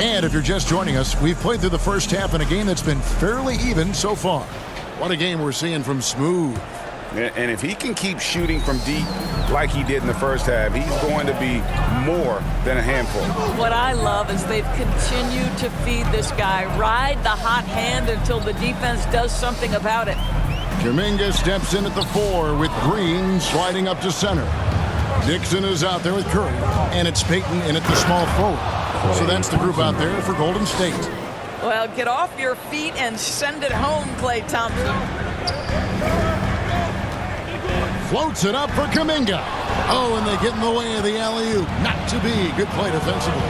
And if you're just joining us, we've played through the first half in a game that's been fairly even so far. What a game we're seeing from Smooth. And if he can keep shooting from deep like he did in the first half, he's going to be more than a handful. What I love is they've continued to feed this guy, ride the hot hand until the defense does something about it. Kuminga steps in at the 4 with Green sliding up to center. Dixon is out there with Curry, and it's Payton in at the small forward. So that's the group out there for Golden State. Well, get off your feet and send it home, Klay Thompson. Floats it up for Kuminga. Oh, and they get in the way of the alley-oop. Not to be. Good play defensively.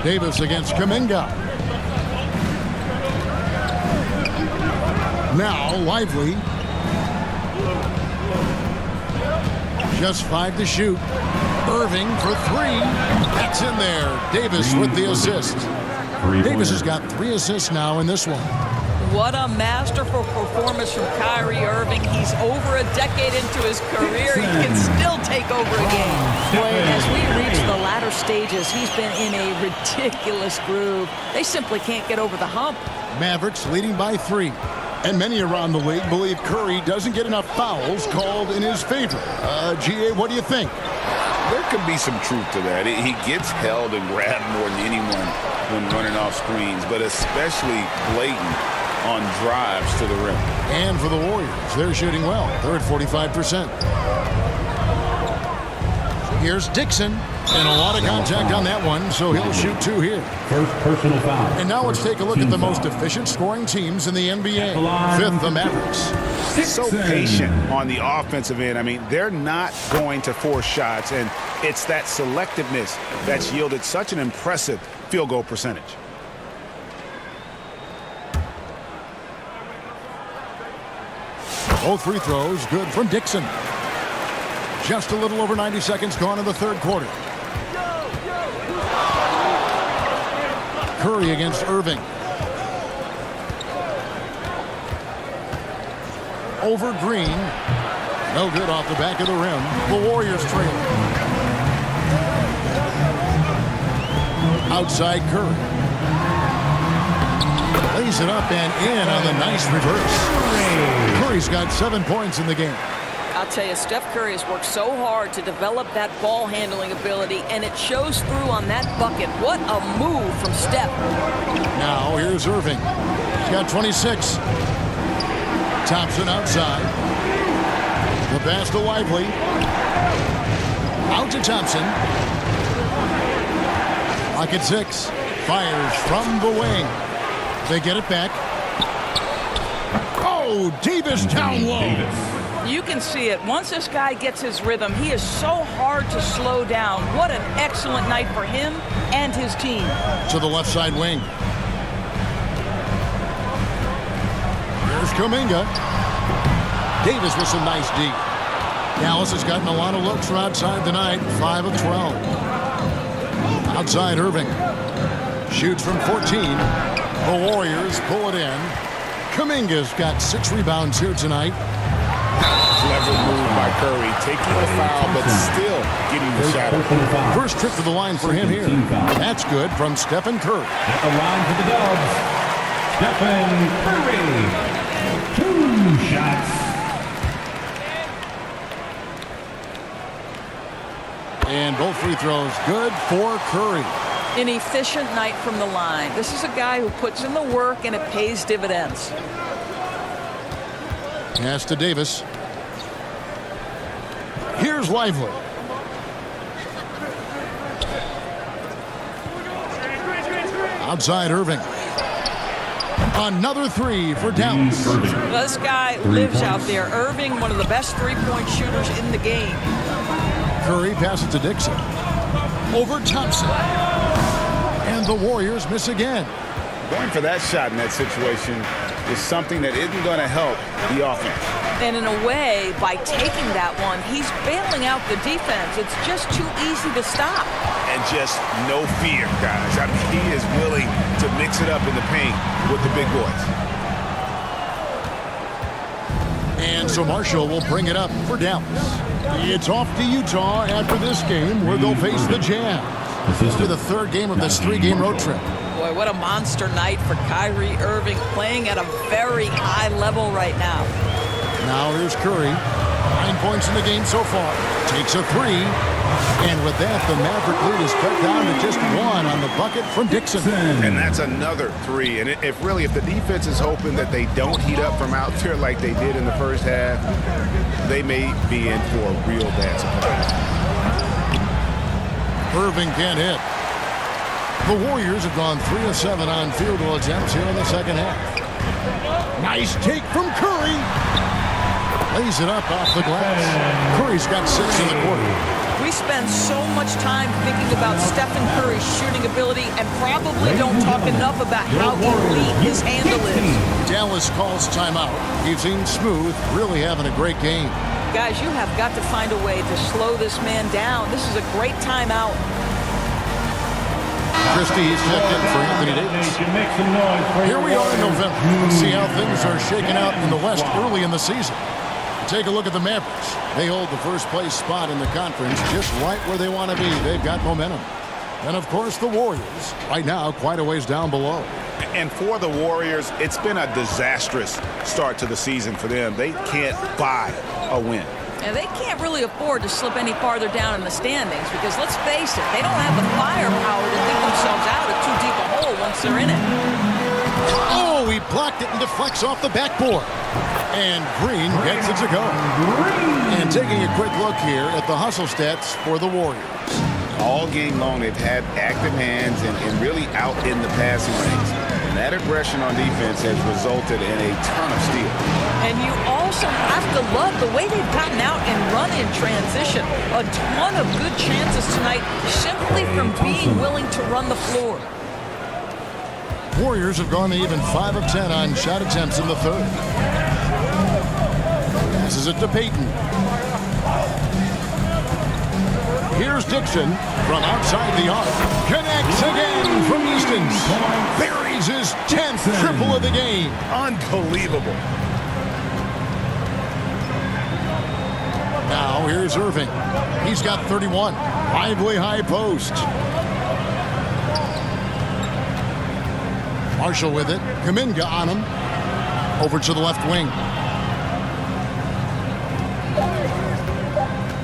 Davis against Kuminga. Now Lively. Just 5 to shoot. Irving for 3. That's in there. Davis with the assist. Davis has got 3 assists now in this one. What a masterful performance from Kyrie Irving. He's over a decade into his career. He can still take over a game. Boy, as we reach the latter stages, he's been in a ridiculous groove. They simply can't get over the hump. Mavericks leading by 3. And many around the league believe Curry doesn't get enough fouls called in his favor. GA, what do you think? There could be some truth to that. He gets held and grabbed more than anyone when running off screens, but especially blatant on drives to the rim. And for the Warriors, they're shooting well. They're at 45%. Here's Dixon, and a lot of contact on that one, so he'll shoot 2 here. First personal foul. And now let's take a look at the most efficient scoring teams in the NBA. 5th, the Mavericks. So patient on the offensive end. I mean, they're not going to force shots, and it's that selectiveness that's yielded such an impressive field goal percentage. Both free throws good from Dixon. Just a little over 90 seconds gone in the 3rd quarter. Curry against Irving. Over Green. No good off the back of the rim. The Warriors trail. Outside Curry. Lays it up and in on the nice reverse. Curry's got 7 points in the game. I'll tell you, Steph Curry has worked so hard to develop that ball handling ability, and it shows through on that bucket. What a move from Steph. Now here's Irving. He's got 26. Thompson outside. The pass to Lively. Out to Thompson. Pocket 6. Fires from the wing. They get it back. Oh, Davis down low. You can see it. Once this guy gets his rhythm, he is so hard to slow down. What an excellent night for him and his team. To the left side wing. Here's Kuminga. Davis with some nice D. Dallas has gotten a lot of looks from outside tonight. 5 of 12. Outside Irving. Shoots from 14. The Warriors pull it in. Kuminga's got 6 rebounds here tonight. Clever move by Curry, taking the foul, but still getting the shot. First trip to the line for him here. That's good from Stephen Curry. At the line for the Dubs, Stephen Curry. 2 shots. And both free throws good for Curry. An efficient night from the line. This is a guy who puts in the work, and it pays dividends. Pass to Davis. Here's Lively. Outside Irving. Another 3 for Dallas. Well, this guy lives out there. Irving, one of the best 3-point shooters in the game. Curry passes to Dixon. Over Thompson. And the Warriors miss again. Going for that shot in that situation is something that isn't going to help the offense. And in a way, by taking that one, he's bailing out the defense. It's just too easy to stop. And just no fear, guys. I mean, he is willing to mix it up in the paint with the big boys. And so Marshall will bring it up for Dallas. It's off to Utah after this game where they'll face the Jazz. This will be the third game of this 3-game road trip. Boy, what a monster night for Kyrie Irving, playing at a very high level right now. Now here's Curry. 9 points in the game so far. Takes a 3. And with that, the Maverick lead is cut down to just 1 on the bucket from Dixon. And that's another 3. And if the defense is hoping that they don't heat up from out there like they did in the first half, they may be in for a real bad surprise. Irving can't hit. The Warriors have gone 3 of 7 on field goal attempts here in the second half. Nice take from Curry. Lays it up off the glass. Curry's got 6 in the quarter. We spend so much time thinking about Stephen Curry's shooting ability and probably don't talk enough about how elite his handle is. Dallas calls timeout. He seems smooth, really having a great game. Guys, you have got to find a way to slow this man down. This is a great timeout. Christie's checked in for Anthony Davis. Here we are in November. Let's see how things are shaking out in the West early in the season. Take a look at the Mavericks. They hold the first place spot in the conference just right where they want to be. They've got momentum. And, of course, the Warriors, right now, quite a ways down below. And for the Warriors, it's been a disastrous start to the season for them. They can't buy a win. And they can't really afford to slip any farther down in the standings because, let's face it, they don't have the firepower to dig themselves out of too deep a hole once they're in it. Oh, he blocked it and deflects off the backboard. And Green gets it to go. And taking a quick look here at the hustle stats for the Warriors. All game long, they've had active hands and really out in the passing lanes. And that aggression on defense has resulted in a ton of steals. And you also have to love the way they've gotten out and run in transition. A ton of good chances tonight simply from being willing to run the floor. Warriors have gone to even 5 of 10 on shot attempts in the third. Passes it to Payton. Here's Dixon from outside the arc. Connects again from distance. Buries his 10th triple of the game. Unbelievable. Now here's Irving. He's got 31. Lively high post. Marshall with it. Kuminga on him. Over to the left wing.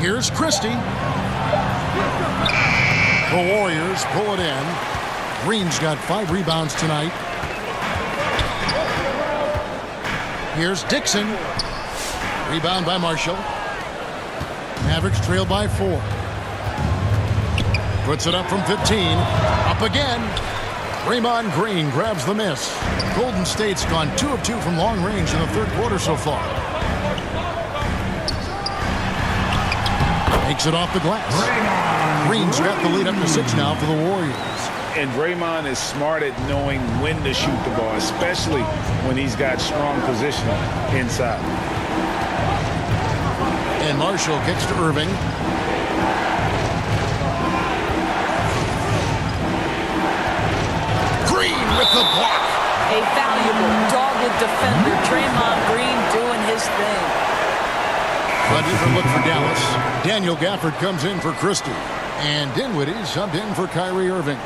Here's Christie. The Warriors pull it in. Green's got 5 rebounds tonight. Here's Dixon. Rebound by Marshall. Mavericks trail by 4. Puts it up from 15. Up again. Draymond Green grabs the miss. Golden State's gone 2 of 2 from long range in the third quarter so far. Makes it off the glass. Green's got the lead up to 6 now for the Warriors. And Draymond is smart at knowing when to shoot the ball, especially when he's got strong positioning inside. And Marshall kicks to Irving. Green with the block. A valuable, dogged defender, Draymond Green doing his thing. A different look for Dallas. Daniel Gafford comes in for Christie. And Dinwiddie subbed in for Kyrie Irving.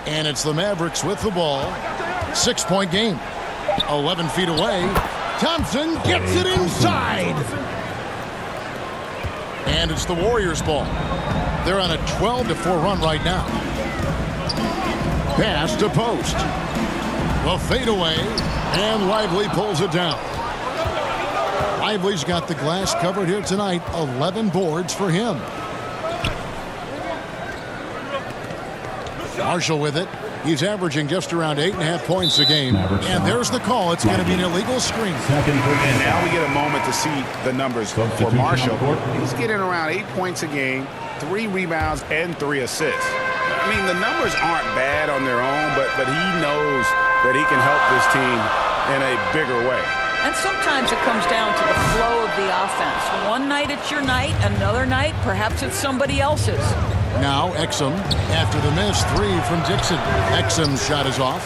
And it's the Mavericks with the ball. 6-point game. 11 feet away. Thompson gets it inside. And it's the Warriors' ball. They're on a 12-4 run right now. Pass to post. The fadeaway. And Lively pulls it down. Lively's got the glass covered here tonight. 11 boards for him. Marshall with it. He's averaging just around 8.5 points a game. And there's the call. It's going to be an illegal screen. And now we get a moment to see the numbers for Marshall. He's getting around 8 points a game, 3 rebounds, and 3 assists. I mean, the numbers aren't bad on their own, but he knows that he can help this team in a bigger way. And sometimes it comes down to the flow of the offense. One night it's your night, another night perhaps it's somebody else's. Now Exum after the miss. 3 from Dixon. Exum's shot is off.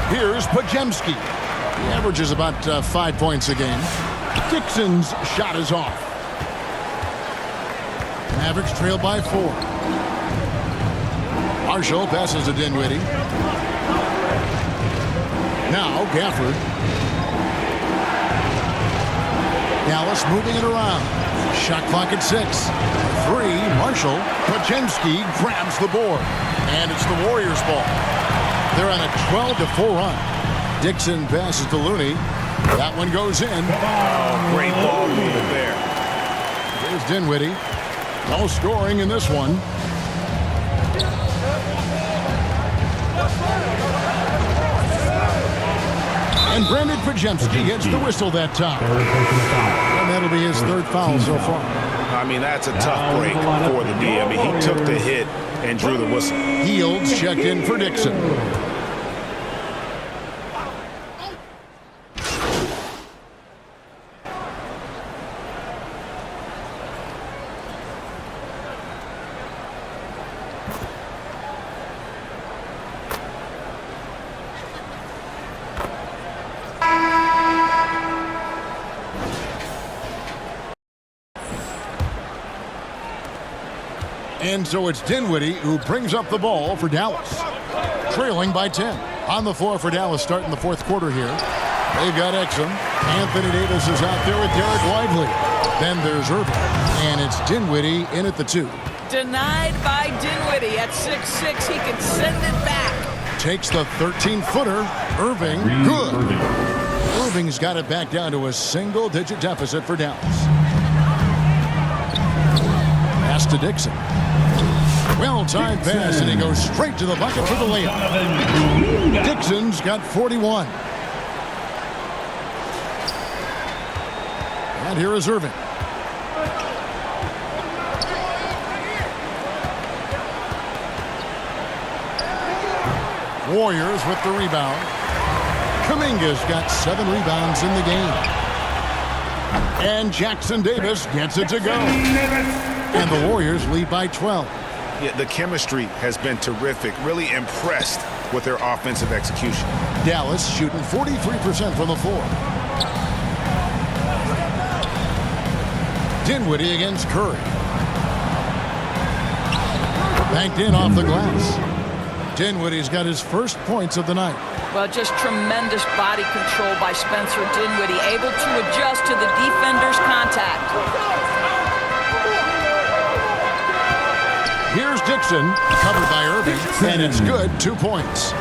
Here's Pajemski. He averages about 5 points a game. Dixon's shot is off. Mavericks trail by 4. Marshall passes to Dinwiddie. Now Gafford. Dallas moving it around. Shot clock at 6. 3. Marshall. Pajemski grabs the board. And it's the Warriors' ball. They're on a 12-4 run. Dixon passes to Looney. That one goes in. Oh, great ball movement there. There's Dinwiddie. No scoring in this one. And Brandon Pajemski gets the whistle that time. And that'll be his 3rd foul so far. I mean, that's a tough break for the D. I mean, he took the hit and drew the whistle. Fields checked in for Dixon. And so it's Dinwiddie who brings up the ball for Dallas. Trailing by 10. On the floor for Dallas starting the 4th quarter here. They've got Exum. Anthony Davis is out there with Derek Lively. Then there's Irving. And it's Dinwiddie in at the 2. Denied by Dinwiddie at 6'6". He can send it back. Takes the 13-footer. Irving. Good. Irving's got it back down to a single-digit deficit for Dallas. Pass to Dixon. Well-timed pass, and he goes straight to the bucket for the layup. Dixon's got 41. And here is Irving. Warriors with the rebound. Kuminga's got 7 rebounds in the game. And Jackson Davis gets it to go. And the Warriors lead by 12. Yeah, the chemistry has been terrific. Really impressed with their offensive execution. Dallas shooting 43% from the floor. Dinwiddie against Curry. Banked in off the glass. Dinwiddie's got his first points of the night. Well, just tremendous body control by Spencer Dinwiddie, able to adjust to the defender's contact. Here's Dixon, covered by Irving, and it's good, 2 points.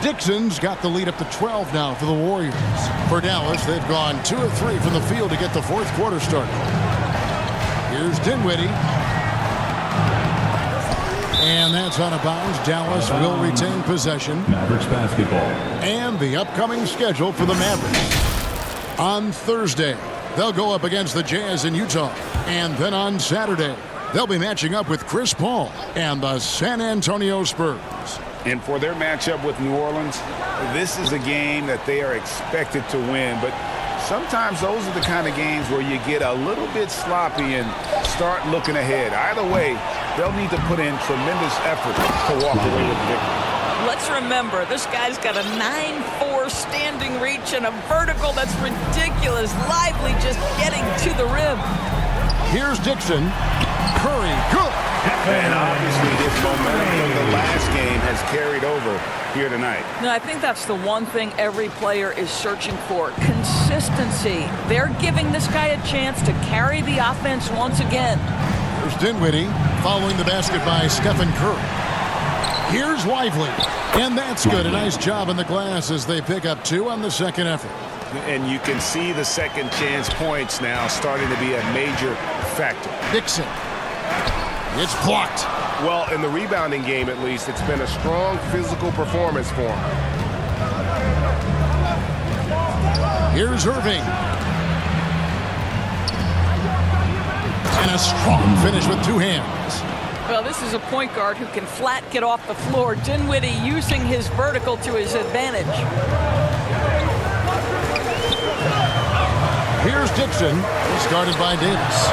Dixon's got the lead up to 12 now for the Warriors. For Dallas, they've gone 2 of 3 from the field to get the 4th quarter started. Here's Dinwiddie. And that's out of bounds. Dallas will retain possession. Mavericks basketball. And the upcoming schedule for the Mavericks. On Thursday, they'll go up against the Jazz in Utah. And then on Saturday, they'll be matching up with Chris Paul and the San Antonio Spurs. And for their matchup with New Orleans, this is a game that they are expected to win. But sometimes those are the kind of games where you get a little bit sloppy and start looking ahead. Either way, they'll need to put in tremendous effort to walk away with the victory. Let's remember, this guy's got a 9'4" standing reach and a vertical that's ridiculous. Lively just getting to the rim. Here's Dixon. Curry, good. And obviously his momentum from the last game has carried over here tonight. No, I think that's the one thing every player is searching for. Consistency. They're giving this guy a chance to carry the offense once again. There's Dinwiddie following the basket by Stephen Curry. Here's Lively. And that's good. A nice job in the glass as they pick up 2 on the second effort. And you can see the second chance points now starting to be a major factor. Dixon. It's blocked. Well, in the rebounding game, at least, it's been a strong physical performance for him. Here's Irving. And a strong finish with 2 hands. Well, this is a point guard who can flat get off the floor. Dinwiddie using his vertical to his advantage. Here's Dixon. He's guarded by Davis.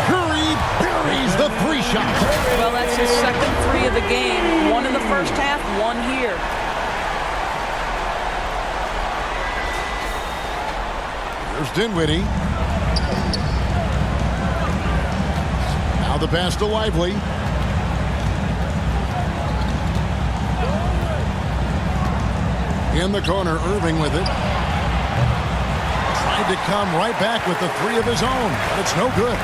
Curry buries the 3 shot. Well, that's his second 3 of the game. 1 in the first half, 1 here. Here's Dinwiddie. Now the pass to Lively. In the corner, Irving with it. Tried to come right back with the 3 of his own, but it's no good.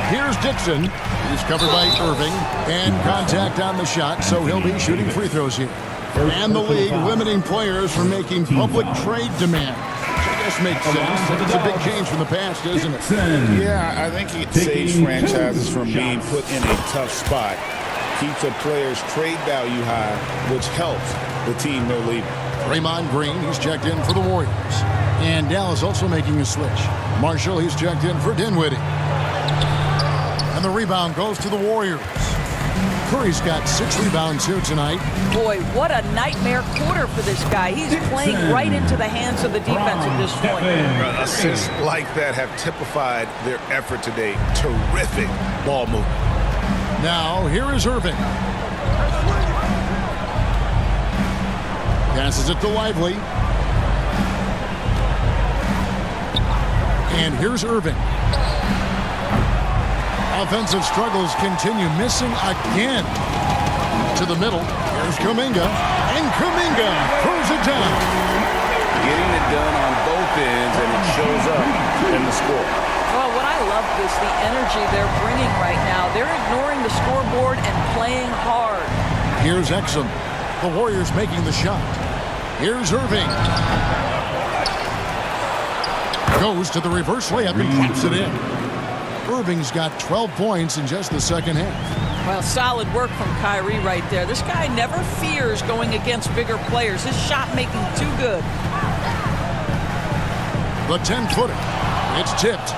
Here's Dixon. He's covered by Irving. And contact on the shot, so he'll be shooting free throws here. And the league limiting players from making public trade demands. Which I guess makes sense. It's a big change from the past, isn't it? Yeah, I think it saves franchises from being put in a tough spot. Keeps a player's trade value high, which helps the team they're leaving. Draymond Green, he's checked in for the Warriors. And Dallas also making a switch. Marshall, he's checked in for Dinwiddie. And the rebound goes to the Warriors. Curry's got 6 rebounds here tonight. Boy, what a nightmare quarter for this guy. He's playing right into the hands of the defense at this point. Assists like that have typified their effort today. Terrific ball movement. Now, here is Irving. Passes it to Lively. And here's Irving. Offensive struggles continue, missing again. To the middle. Here's Kuminga. And Kuminga throws it down. Getting it done on both ends, and it shows up in the score. Well, what I love is the energy they're bringing right now. They're ignoring the scoreboard and playing hard. Here's Exum. The Warriors making the shot. Here's Irving. Goes to the reverse layup and drops it in. Irving's got 12 points in just the second half. Well, solid work from Kyrie right there. This guy never fears going against bigger players. His shot making too good. The 10-footer. It's tipped.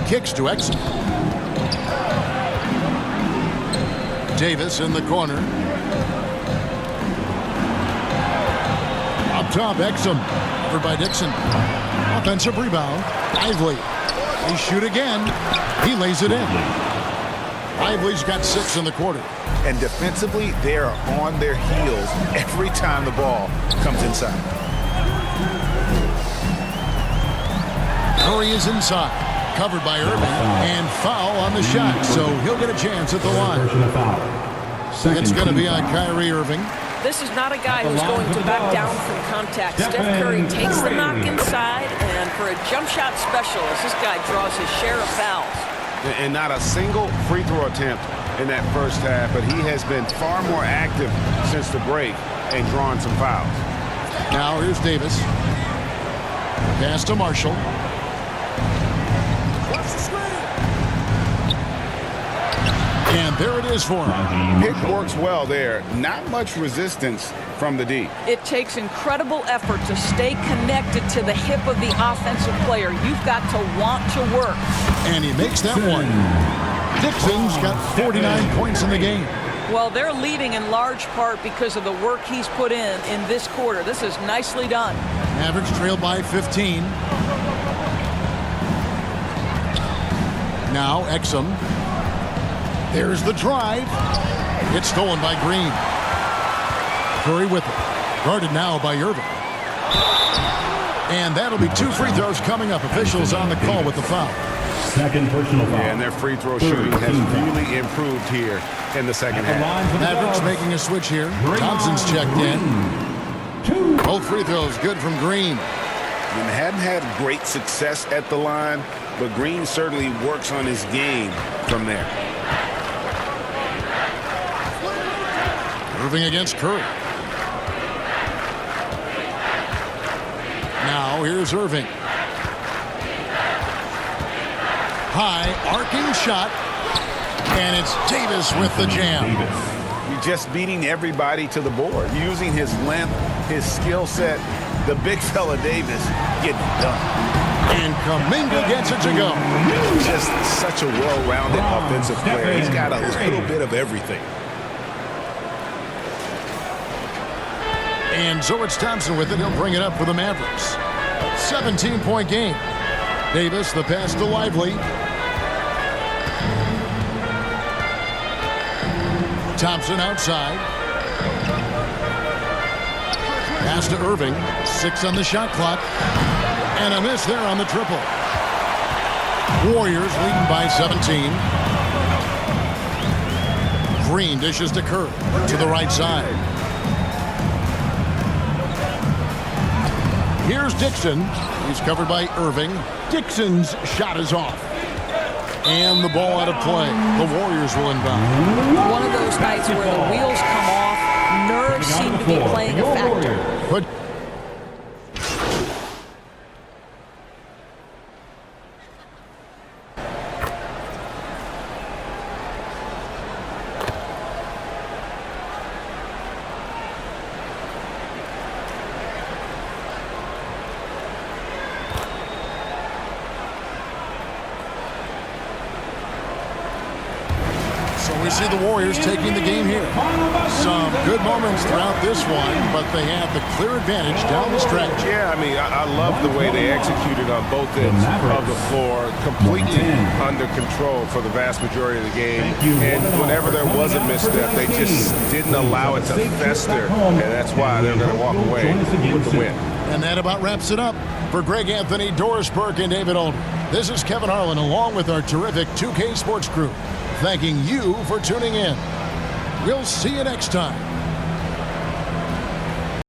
Kicks to Exum. Davis in the corner. Up top, Exum. Covered by Dixon. Offensive rebound. Lively. They shoot again. He lays it in. Lively's got 6 in the quarter. And defensively, they are on their heels every time the ball comes inside. Curry is inside. Covered by Irving. And foul on the shot. So he'll get a chance at the line. It's going to be on Kyrie Irving. This is not a guy who's going to back down from contact. Steph Curry takes the knock inside, and for a jump shot specialist, this guy draws his share of fouls. And not a single free throw attempt in that first half, but he has been far more active since the break and drawing some fouls. Now here's Davis. Pass to Marshall. And there it is for him. Pick works well there. Not much resistance from the D. It takes incredible effort to stay connected to the hip of the offensive player. You've got to want to work. And he makes that one. Dixon's got 49 points in the game. Well, they're leading in large part because of the work he's put in this quarter. This is nicely done. Mavericks trailed by 15. Now Exum. There's the drive. It's stolen by Green. Curry with it. Guarded now by Irving. And that'll be 2 free throws coming up. Officials on the call with the foul. Second personal foul. And their free throw shooting has really improved here in the second half. Mavericks making a switch here. Thompson's checked in. Both free throws good from Green. And hadn't had great success at the line, but Green certainly works on his game from there. Irving against Curry. Now here's Irving. High arcing shot. And it's Davis with the jam. He's just beating everybody to the board, using his length his skill set, the big fella Davis getting it done. And Kuminga gets it to go. Just such a well-rounded offensive player. He's got a little bit of everything. And so it's Thompson with it. He'll bring it up for the Mavericks. 17-point game. Davis, the pass to Lively. Thompson outside. Pass to Irving. 6 on the shot clock. And a miss there on the triple. Warriors leading by 17. Green dishes to Kerr to the right side. Here's Dixon. He's covered by Irving. Dixon's shot is off. And the ball out of play. The Warriors will inbound. One of those nights where the wheels come off, nerves seem to be playing a factor. But we see the Warriors taking the game here. Some good moments throughout this one, but they have the clear advantage down the stretch. Yeah, I mean, I love the way they executed on both ends of the floor, completely under control for the vast majority of the game. And whenever there was a misstep, they just didn't allow it to fester, and that's why they're going to walk away with the win. And that about wraps it up. For Greg Anthony, Doris Burke, and David Aldridge, this is Kevin Harlan along with our terrific 2K Sports crew, thanking you for tuning in. We'll see you next time.